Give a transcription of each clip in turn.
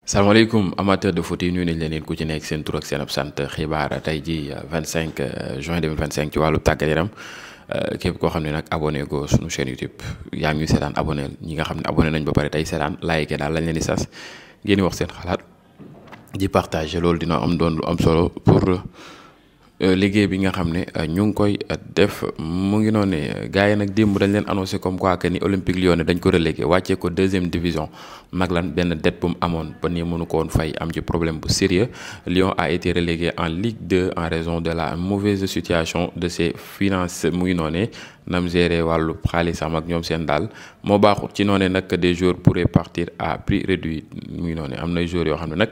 salaamaaleykum amateur de foot yi nuyu nañ leen ku ci nekk seen tur ak seen ab sant xibaar tey ji 25 juin 2025 ci wàllu tàggat yaram képp koo xam ne nag abonné go suñu chaîne YouTube yaa ngi seetaan abonné ñi nga xam ne abonné nañ ba pare tey seetaan like daal lañ leen di sas ngeen di wax seen xalaat di partager loolu dina am doon lu am solo pour liggéey bi nga xam ne ñu ngi koy def mu ngi noonu ne gars yi nag démb dañ leen annoncé comme quoi que ni Olympique Lyonnais dañ ko relégué wàccee ko deuxième division mag lan benn dette bu mu amoon ba nii mënu ko woon fay am ci problème bu sérieux Lyon a été relégué en Ligue 2 en raison de la mauvaise situation de ses finances mu ngi noonu nam géré wàllu xaalisam ak ñoom seen daal moo baaxul ci noonu nag des joueurs pourraient partir à prix réduit mu ngi noonu am na joueurs yoo xam ne nag.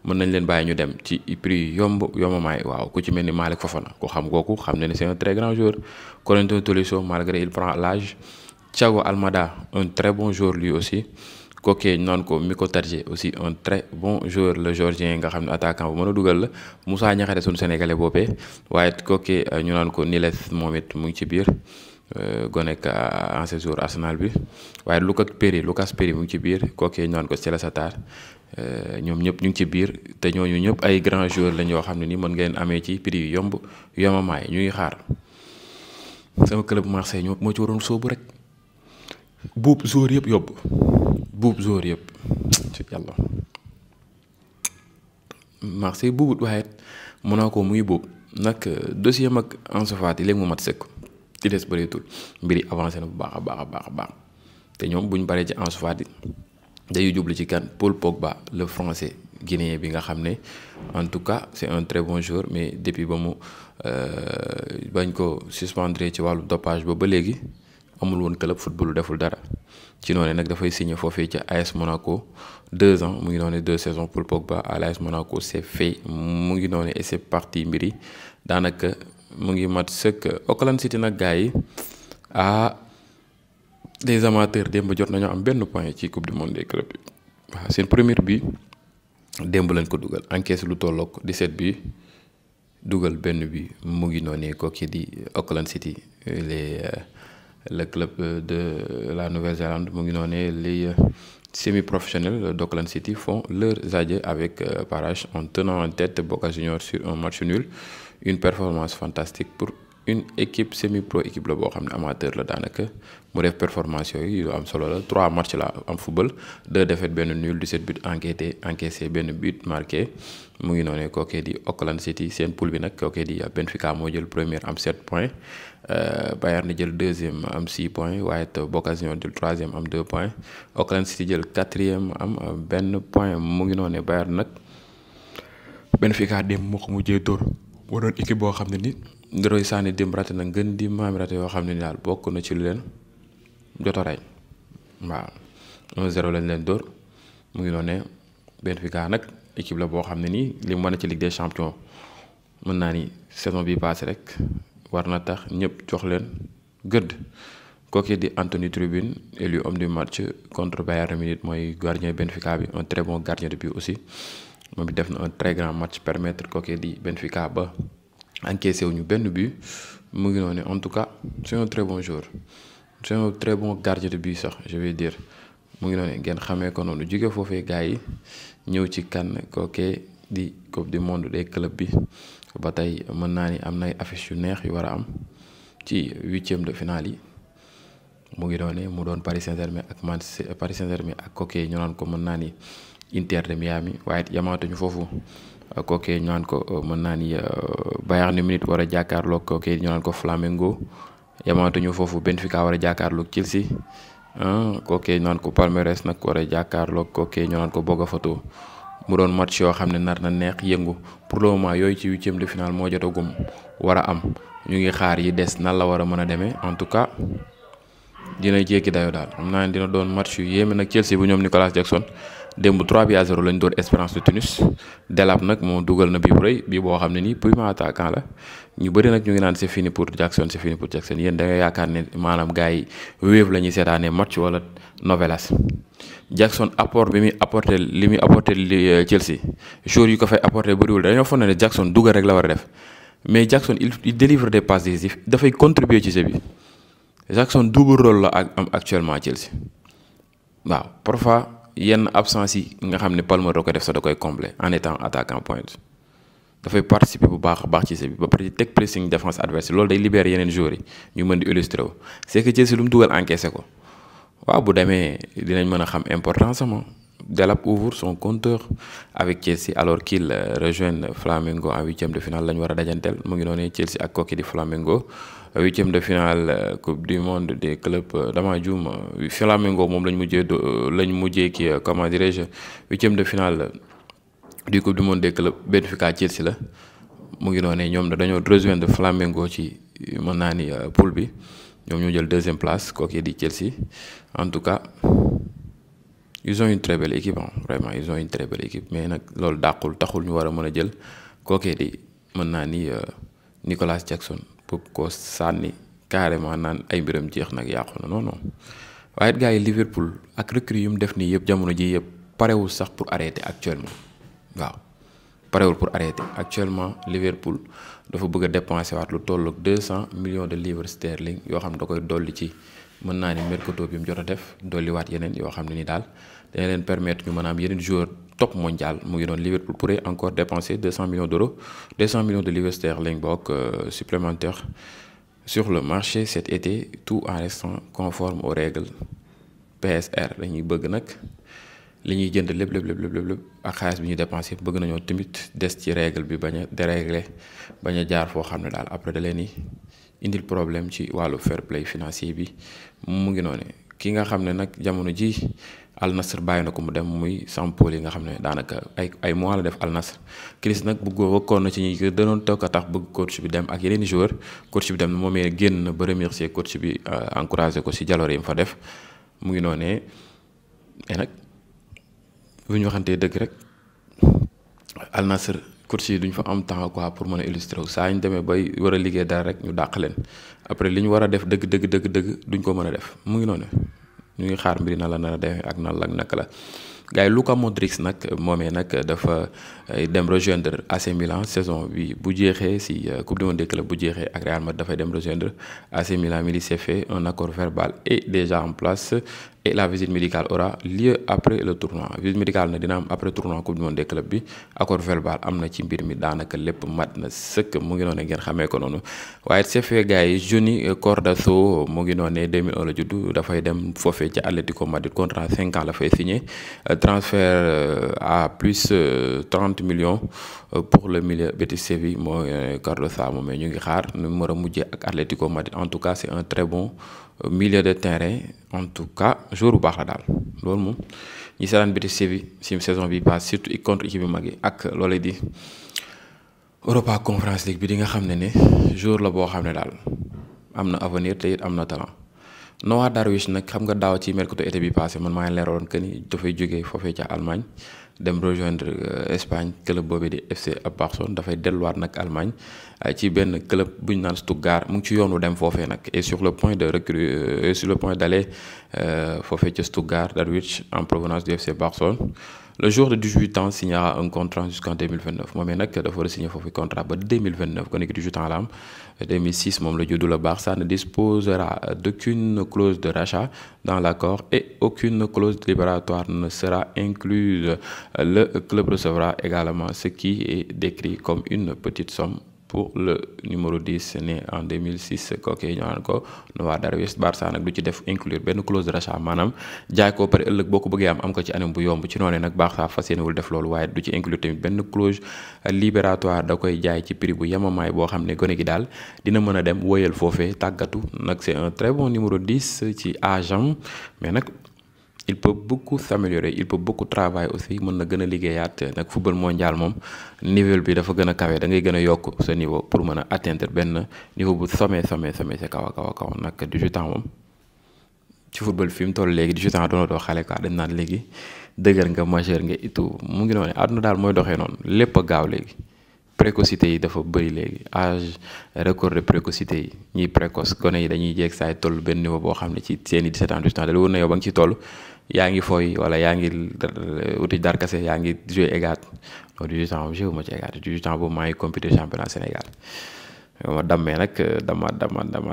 mën nañ leen bàyyi ñu dem ci prix yombamaay waaw ku ci mel ni Malick Fofana ko xam kooku xam ne ni c'est un très grand joueur Corentin Tolisso malgré il prend l'âge Thiago Almada un très bon joueur lui aussi kookee noonu ko Miko Tadje aussi un très bon joueur le Géorgien nga xam ne attaquant bu mën a dugal la Moussa Niakhaté suñu sénégalais boobee waaye kookee ñu naan ko Niles moom it mu ngi ci biir gonek ancien joueur Arsenal bi waaye Lucas Perry mu ngi ci biir kookee ñu naan ko Sela Satar ñoom ñëpp ñu ngi ci biir te ñooñu ñëpp ay grands joueurs lañ yoo xam ne ni mën ngeen amee ci prix yu yomamaay ñu ngi xaar sama club Marseille ñoo moo ci waroon sóobu rek buub joueur yëpp yóbbu buub joueur yëpp ci yàlla Marseille buubut waaye Monaco muy buub nag dossier mag Ansu Fati léegi mu mat sëkk ci des bëreetul mbiri avancé na bu baax a baax te ñoom buñ baree ci Ansu Fati dañuy jublu ci kan Paul Pogba le français guinéen bi nga xam ne en tout cas c'est un très bon joueur mais depuis ba mu bañ ko suspendre ci wàllu dopage ba léegi amul woon club football deful dara ci noonu nag dafay signé foofee ca AS Monaco 2 ans mu ngi noonu 2 saisons Paul Pogba à l'AS Monaco c'est fait mu ngi noonu et c'est parti mbiri daanaka mu ngi mat sëkk Auckland City nag gars yi les amateurs démb jot nañoo am benn point ci coupe du monde des clubs bi waaw seen première bi démb lañ ko dugal encaisse lu tollook 17 bi dugal benn bi mu ngi noonu kooki di Auckland City le club de la Nouvelle-Zélande mu ngi noonu les semi-professionnels d'Auckland City font leurs adieux avec Parache en tenant en tête Boca Juniors sur un match nul une performance fantastique pour une équipe semi-pro équipe la boo xam ne amateur la daanaka mu def performance yooyu lu am solo la 3 matchs la am football 2 défaites benn nul 17 buts encaissé benn but marqué mu ngi noonu kookee di Auckland City seen poule bi nag kookee di Benfica moo jël première am 7 points Bayern jël deuxième am 6 points waaye it Boca Juniors jël troisième am 2 points Auckland City jël quatrième am benn point mu ngi noonu Bayern nag Benfica dem moo ko mujjee dóor moo doon équipe boo xam ne ni Leroy Sané démb raté na gën di maami raté yoo xam ne ni daal bokk na ci lu leen jot a rey waaw 1-0 lañ leen dóor mu ngi noonu ne Benfica nag équipe la boo xam ne nii li mu wane ci Ligue des Champions mën naa ni saison bi passé rek war na tax ñëpp jox leen gëdd kooku di Anthony Tribune élu homme du match contre Bayern Munich mooy gardien Benfica bi un très bon gardien de but aussi moom it def na un très grand match permettre kooku di Benfica ba encaissé wuñu benn but mu ngi noonu en tout cas c'est un très bon joueur c'est un très bon gardien de but sax je vais dire mu ngi noonu ngeen xamee ko noonu jóge foofee gars yi ñëw ci kan kookee di coupe du monde des clubs bi ba tey mën naa ni am nay affiche yu neex yu war a am ci 8e de finale yi mu ngi noonu mu doon Paris Saint-Germain ak kookee ñu naan ko mën naa ni Inter de Miami waaye it yamaatuñu foofu kookee ñu naan ko mën naa ni Bayern Munich war a jàkkaarloog kookee ñu naan ko Flamengo yamaatuñu foofu Benfica war a jàkkaarloog Chelsea kookee ñu naan ko Palmeiras nag war a jàkkaarloog kookee ñu naan ko Botafogo mu doon match yoo xam ne nar na neex yëngu pour le moment yooyu ci 8e de finale moo jotagum war a am ñu ngi xaar yi des nan la war a mën a demee en tout cas dina jéggi dayo daal xam naa ne dina doon match yu yéeme nag Chelsea bu ñoom Nicolas Jackson démb 3-0 lañ doon Espérance de Tunis Delap nag moom dugal na bii bu rëy bii boo xam ne nii primo attaquant la ñu bëri nag ñu ngi naan c'est fini pour Jackson yéen da nga yaakaar ne maanaam gars yi wéev la ñuy seetaanee match wala novelas Jackson apport bi muy apporté li muy apporté Chelsea joueurs yu ko fay apporté bëriwul dañoo foog ne Jackson dugal rek la war a def mais Jackson il délivre des passes décisives dafay contribuer ci jeu bi Jackson double rôle la ak am actuellement Chelsea waaw parfois yenn absence yi nga xam ne Palmer da koy def sax da koy combler en étant attaquant pointe dafay participer bu baax a baax ci bi ba pare ci teg pressing défense adverse loolu day libérer yeneen joueurs yi ñu mën di illustrer wu c'est que Chelsea lu mu dugal encaissé ko waaw bu demee dinañ mën a xam importance am. Delap ouvre son compteur avec Chelsea alors qu'il rejoint Flamengo en huitième de finale la ñu war a dajanteel mu ngi noonu Chelsea ak kooki di Flamengo huitième de finale coupe du monde des clubs dama juum Flamengo moom lañ mujjee ki comment dirais-je huitième de finale du coupe du monde des clubs Benfica Chelsea la mu ngi noonu ñoom dañoo rejoindre Flamengo ci mën naa ni poule bi ñoom ñoo jël deuxième place kooki di Chelsea en tout cas. Ils ont une très belle équipe vraiment ils ont une très belle équipe mais nag loolu taxul ñu war a mën a jël kookee di mën naa ni Nicolas Jackson pour ko sànni carrément naan ay mbiram jeex nag yàqu na non waaye gars yi Liverpool ak recrue yu mu def nii yëpp jamono ji yëpp parewul sax pour arrêter actuellement waaw parewul pour arrêter actuellement Liverpool dafa bëgg a dépenser waat lu tollu 200 millions de livres sterling yoo xam ne da koy dolli ci mën naa ni mercato bi mu jot a def dolliwaat yeneen yoo xam ne ni daal dana leen permettre ñu mën a am yeneen joueur top mondial mu ngi doon Liverpool pourrait encore dépenser 200 millions d'euros 200 millions de livres sterling supplémentaires sur le marché cet été tout en restant conforme aux règles PSR dañuy bëgg nag li ñuy jënd lépp ak xaalis bi ñu dépensé bëgg nañoo tamit des ci règle bi bañ a dérégler bañ a jaar foo xam ne daal après da leen ni indil problème ci wàllu fair play financier bi mu ngi noonu ki nga xam ne nag jamono ji Al Nassr bàyyi na ko mu dem muy Sampaoli nga xam ne daanaka ay mois la def Al Nassr Chris nag wakkoon na ci ñi danoon toog a tax bëgg coach bi dem ak yeneen joueur coach bi dem moom it génn na ba remercier coach bi encouragé ko si jaloore yi mu fa def mu ngi noonee mais nag bu ñu waxantee dëgg rek Al Nassr coach yi duñ fa am temps quoi pour mën a illustrer saa ñu demee bay war a liggéey dara rek ñu dàq leen après li ñu war a def dëgg duñ ko mën a def mu ngi noonu ñu ngi xaar mbiri na la nar a defee ak nan la naka la gars yi Luka Modric nag moomee nag dafa dem rejoindre AC Milan saison bi bu jeexee si coupe du monde des clubs bu jeexee ak Real Madrid dafay dem rejoindre AC Milan mi di s'est fait un accord verbal est déjà en place et la visite médicale aura lieu après le tournoi visite médicale nag dina am après tournoi coupe du monde des clubs bi accord verbal am na ci mbir mi daanaka lépp mat na sëkk mu ngi noonu ngeen xamee ko noonu waaye c'est fait gars yi Johnny Cardoso mu ngi noonu 2001 la judd dafay dem foofee ca Atlético Madrid contrat 5 ans la fay signé transfert à plus 30 millions pour le milieu Betis Séville mooy Cardoso moom ñu ngi xaar nu mu war a mujjee ak Atlético Madrid en tout cas c'est un très bon milieu de terrain en tout cas joueur bu baax la daal loolu moom ñi seetaan Betis Séville si saison bi passe surtout contre équipe yu mag yi ak loolee di Europa Conference League bi di nga xam ne joueur la boo xam ne daal am na avenir te it am na talent Noah Darwish nag xam nga daaw ci mercato été bi passé man maa ngi leeraloon que ni dafay jógee foofee ca Allemagne dem rejoindre Espagne club boobee di FC Barcelone dafay delluwaat nag Allemagne ci benn club bu ñu naan Stuttgart mu ngi ci yoonu dem foofee nag et sur le point de recruter sur le point d'aller foofee ca Stuttgart Darwish en provenance du FC Barcelone. Le joueur de 18 ans signera un contrat jusqu'en 2029 moom nag dafa war a signer foofu contrat ba 2029 kon nekk 18 ans la am 2006 moom la juddu la Barça ne disposera d'aucune clause de rachat dans l'accord et aucune clause libératoire ne sera incluse. Le club recevra également ce qui est décrit comme une petite somme pour le numéro 10 né en 2006 kooku ñu naan ko Noah Darwish Barça nag du ci def inclure benn clause de rachat maanaam jaay ko pare ëllëg boo ko bëggee am ko ci anam bu yomb ci noonu nag Barça fas yéenewul def loolu waaye du ci inclure tamit benn clause libératoire da koy jaay ci prix bu yemamaay boo xam ne gone gi daal dina mën a dem woyal foofee tàggatu nag c'est un très bon numéro 10 ci âge am mais nag il peut beaucoup s'améliorer il peut beaucoup travailler aussi mën na gën a liggéeyaat nag football mondial moom niveau bi dafa gën a kawe da ngay gën a yokk sa niveau pour mën a atteindre benn niveau bu sommet sa kaw a kaw nag 18 ans moom ci football fi mu toll léegi 18 ans doona doo xale quoi dañ naan léegi dëgër nga majeur nga et tout mu ngi noonu àdduna daal mooy doxee noonu lépp a gaaw léegi précocité yi dafa bëri léegi âge record de précocité yi ñiy précoce gone yi dañuy jeeg saay toll benn niveau boo xam ne ci seeni 17 ans 18 ans da la wër na yow ba nga ci toll yaa ngi fooy wala yaa ngi uti darkase yaa ngi joué égat non 18 ans joué ma ci égat 18 ans boobu maa ngi compété championnat Sénégal ma dammee nag dama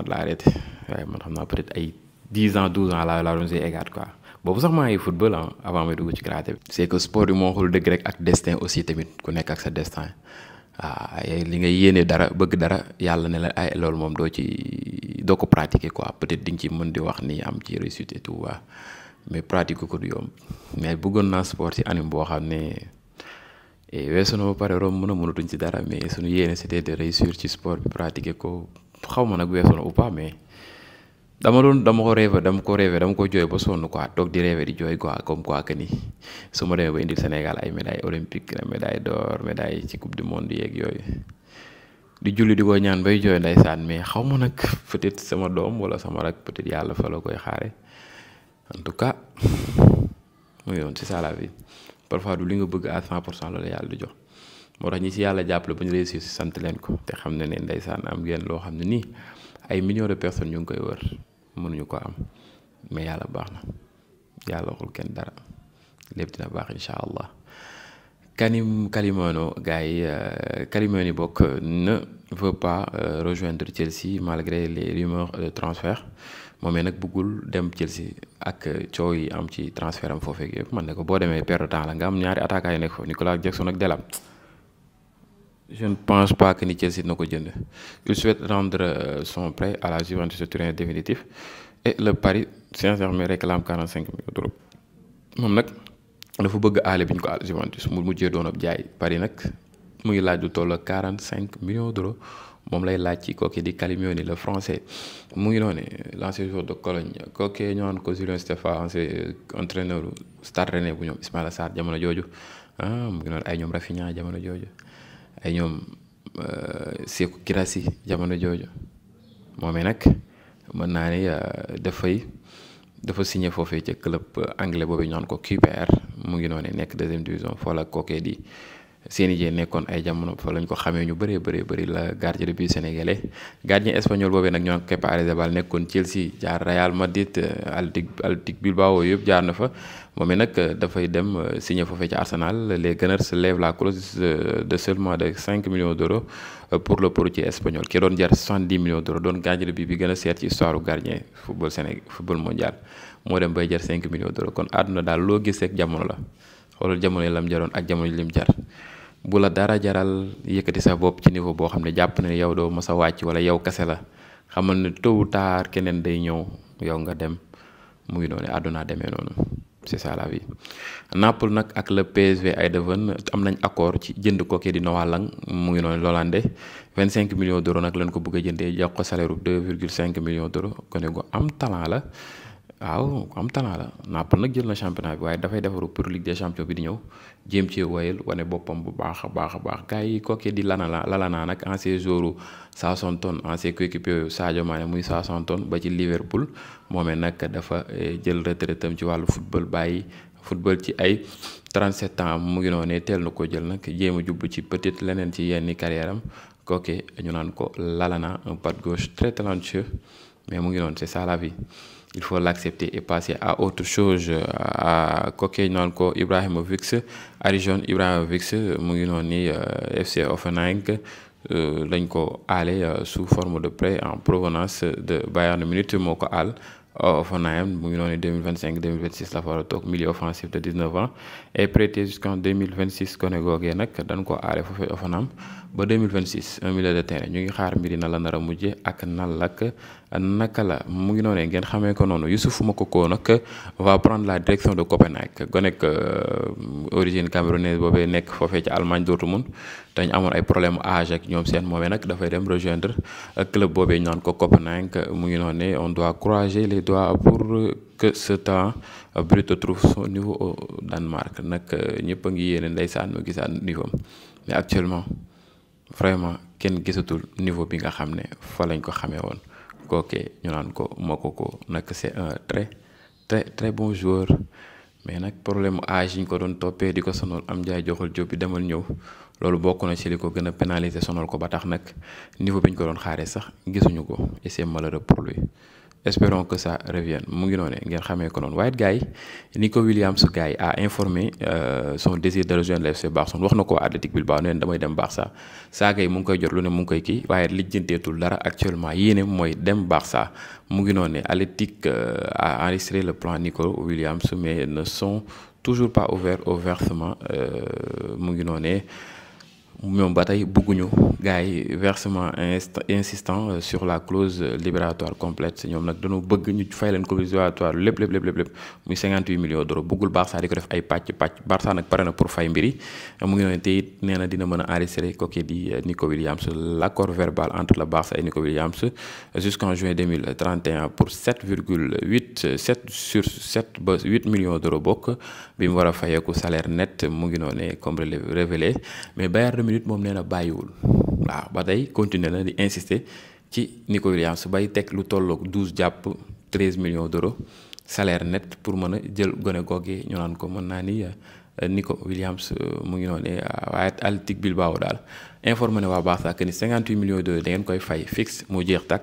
la arrêté waaye man xam naa peut-être ay 10 ans 12 ans laa doon joué égat quoi boobu sax maa ngi football avant may dugg ci karaté bi. c'est que sport bi moo xul dëgg rek ak destin aussi tamit ku nekk ak sa destin li nga yéene dara bëgg dara yàlla ne la ay loolu moom doo ko pratiquer quoi peut-être di nga ci mën di wax ni am ci réussite et tout waa mais pratique ko du yomb mais bëggoon naa sport ci anime boo xam ne weesu na ba pare rom mënatuñ ci dara mais suñu yéene c'était de réussir ci sport bi pratiquer ko xaw ma nag weesu na ou pas mais dama ko jooy ba sonn quoi toog di rêver di jooy quoi comme quoi que ni su ma demee ba indil Sénégal ay médaille olympique médaille d'or médaille ci coupe du monde yeeg yooyu di julli di ko ñaan bay jooy ndeysaan mais xaw ma nag peut-être sama doom wala sama rak peut-être yàlla fa la koy xaare en tout cas muy yoon c'est ça la vie parfois du li nga bëgg à 100% la yàlla di jox moo tax ñi ci yàlla jàppale ba ñu réussir ci sant leen ko te xam ne ne ndeysaan am ngeen loo xam ne nii ay millions de personnes ñu ngi koy wër mënuñu ko am mais yàlla baax na yàlla waxul kenn dara lépp dina baax incha allah. Kalimano gars yi Kalimano bokk ne veut pas rejoindre Chelsea malgré les rumeurs de transfert moomee nag bëggul dem Chelsea ak coow yi am ci transfert am foofee yëpp man ne ko boo demee perte de temps la nga am ñaari attaquants yi nekk foofu Nicolas Jackson ak Delap. Je ne pense pas que ni Chelsea na ko jënd il souhaite rendre son prêt à la Juventus de Turin définitif et le Paris Saint-Germain réclame 45 millions d'euros moom nag dafa bëgg aale bi ñu ko àll Juventus mu mujjee doon ab jaay Paris nag mu ngi laaj lu toll ak 45 millions d'euros moom lay laaj ci kooki di Calimioni le français mu ngi noonu l'ancien joueur de Cologne kooki ñu naan ko Julien Stéphan ancien entraîneur Stade Rennais bu ñoom Ismaïla Sarr jamono jooju mu ngi noonu ay ñoom Rafinha jamono jooju. ay ñoom Sékou Guirassy jamono jooju moomee nag mën naa ni dafa signé foofee ca club anglais boobu ñu naan ko QPR mu ngi noonu nekk deuxième division foo la kookee di Seny Dieng nekkoon ay jamono fa lañ ko xamee ñu bëri la gardien de but sénégalais gardien espagnol boobee nag ñu naan Kepa Arrizabal nekkoon Chelsea jaar Real Madrid Athletic Bilbao yëpp jaar na fa moom nag dafay dem signé foofee ci Arsenal les Gunners lèvent la clause de seulement de 5 millions d'euros pour le portier espagnol ki doon jar 70 millions d'euros doon gardien de but bi gën a seet ci histoire gardien football mondial moo dem bay jar 5 millions d'euros kon àdduna daal loo gis rek jamono la xoolal jamono yi lam jaroon ak jamono yi lim jar bu la dara jaral yëkkati sa bopp ci niveau boo xam ne jàpp na ne yow doo mës a wàcc wala yow kase la xamal ne tôt ou tard keneen day ñëw yow nga dem mu ngi noonu àdduna demee noonu c'est ça la vie. Naples nag ak le PSV Eindhoven am nañ accord ci jënd kooku di Noah Lang mu ngi noonu l'Hollandais 25 millions d'euros nag lañ ko bëgg a jëndee jox ko salaire bu 2,5 millions d'euros kon gu am talent la. waaw am talent la Naples nag jël na championnat bi waaye dafay defaru pour Ligue des champions bi di ñëw jéem ci wayal wane boppam bu baax a baax gars yi kooku di Lalana nag ancien joueur Southampton ancien coéquipier Sadio Mané muy Southampton ba ci Liverpool moomee nag dafa jël retraitam ci wàllu football bàyyi football ci ay 37 ans mu ngi noonu teel na ko jël nag jéem a jublu ci peut-être leneen ci yenn carrière am kooku ñu naan ko Lalana un pas de gauche très talentueux mais mu ngi noonu c'est ça la vie. Il faut l'accepter et passer à autre chose à kooku naan ko Ibrahimovic Arjan Ibrahimovic mu ngi noonu ni FC Hoffenheim lañ ko aale sous forme de prêt en provenance de Bayern Munich moo ko aal Hoffenheim mu ngi noonu 2025-2026 la fa war a toog milieu offensif de 19 ans et prêté jusqu'en 2026 kone googee nag dañ ko aale foofee Hoffenheim ba 2026 un milieu de terrain ñu ngi xaar mbiri na la nar a mujje ak naka la mu ngi noonee ngeen xamee ko noonu Youssouf Moukoko nag va prendre la direction de Copenhague gonek origine camerounaise boobee nekk foofee ci Allemagne Dortmund dañ amoon ay problème âge ak ñoom seen moomee nag dafay dem rejoindre club boobee ñu naan ko Copenhague mu ngi noonee on doit croiser les doigts pour que ce talent brut trouve son niveau au Danemark nag ñëpp a ngi yéene ndeysaan mu gisaat niveau mais actuellement vraiment kenn gisatul niveau bi nga xam ne fa lañ ko xamee woon kooke ñu naan ko Moukoko nag c'est un très bon joueur mais nag problème âge yi ñu ko doon toppee di ko sonal am jaay joxal jóob bi demal ñëw loolu bokk na ci li ko gën a pénaliser sonal ko ba tax nag niveau bi ñu ko doon xaaree sax gisuñu ko et c'est malheureux pour lui espérons que ça revienne mu ngi noonu ngeen xamee ko noonu waaye gars yi Nico Williams gars yi a informé son désir de rejoindre le FC Barcelone wax na ko Athletic Bilbao neen damay dem Barça saaga yi mu ngi koy jot lu ne mu ngi koy kii waaye lijjanteetul dara actuellement yéene mooy dem Barça mu ngi noonu Athletic a enregistré le plan Nico Williams mais ne sont toujours pas ouverts au versement mu ngi noonu ñoom ba tey bëgguñu gars yi versement insistant sur la clause libératoire complète ñoom nag dañoo bëgg ñu fay leen clause libératoire lépp muy 58 millions d'euros bëggul Barça di ko def ay pàcc Barça nag pare na pour fay mbiri mu ngi noonu te it nee na dina mën a enregistrer kooku di Nico Williams l'accord verbal entre le Barça et Nico Williams jusqu'en juin 2031 pour 7 sur 7 ba 8 millions d'euros bokk bi mu war a fayeeku salaire net mu ngi noonu comme révélé mais Bayern minute moom nee na bàyyiwul waaw ba tey continuer na di insister ci Nico Williams bay teg lu tolloog 12 jàpp 13 millions d'euros salaire net pour mën a jël gone googu ñu naan ko mën naa ni Nico Williams mu ngi noonu waaye Athletic Bilbao daal informé ne waa Barça que ni 58 millions d'euros da ngeen koy fay fixe mu jeex tak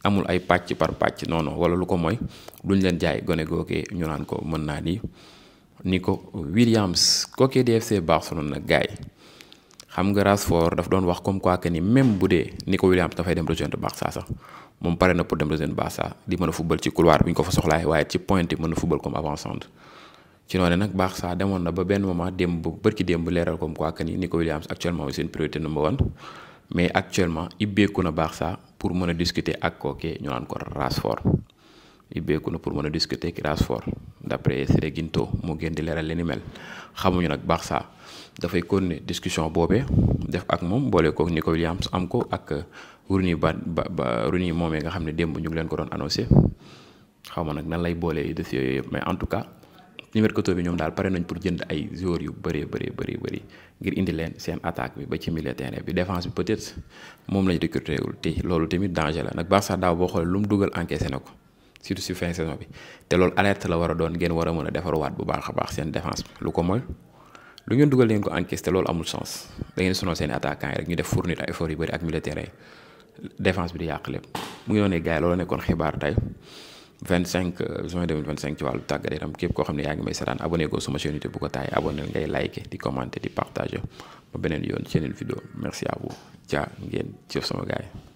amul ay pàcc par pàcc non wala lu ko mooy duñ leen jaay gone googu ñu naan ko mën naa ni Nico Williams kooku di FC Barcelone nag gars yi xam nga Rashford daf doon wax comme quoi que ni même bu dee Nico Williams dafay dem rejoindre Barça sax moom pare na pour dem rejoindre Barça di mën a football ci couloir bi ñu ko fa soxlaay waaye ci pointe mën a football comme avant-centre ci noonu nag Barça demoon na ba benn moment bërki démb leeral comme quoi que ni Nico Williams actuellement c'est une priorité number one mais actuellement ibbeeku na Barça pour mën a discuter ak kooke ñu naan ko Rashford ibbeeku na pour mën a discuter ak Rashford d'après Sereginto mu gën di leeral li ni mel xamuñu nag Barça dafay continuer discussion boobee def ak moom boole ko Nico Williams am ko ak Rooney ba Rooney moomee nga xam ne démb ñu ngi leen ko doon annoncé xaw ma nag nan lay boolee dossiers yooyu yëpp mais en tout cas ci mercato bi ñoom daal pare nañ pour jënd ay joueurs yu bëri ngir indi leen seen attaque bi ba ci milieu terrain bi défense bi peut-être moom lañ recruté wul te loolu tamit danger la nag Barça daaw boo xoolee lu mu dugal encaissé na ko surtout si fin saison bi te loolu alerte la war a doon ngeen war a mën a defarwaat bu baax a baax seen défense bi lu ko mooy lu ngeen dugal leen ko encaissé te loolu amul chance da ngeen sonal seen attaquant yi rek ñu def fournir ay effort yu bëri ak milieu terrain défense bi di yàq lépp mu ngi doon ne gars yi loolu nekkoon xibaar tey 25 juin 2025 ci wàllu tàggat yaram képp koo xam ne yaa ngi may seetaan abonné ko sama chaîne YouTube bu ko taay abonné ngay liker di commenter di partager ba beneen yoon ci yeneen vidéo merci à vous jaa ngeen jëf sama gars yi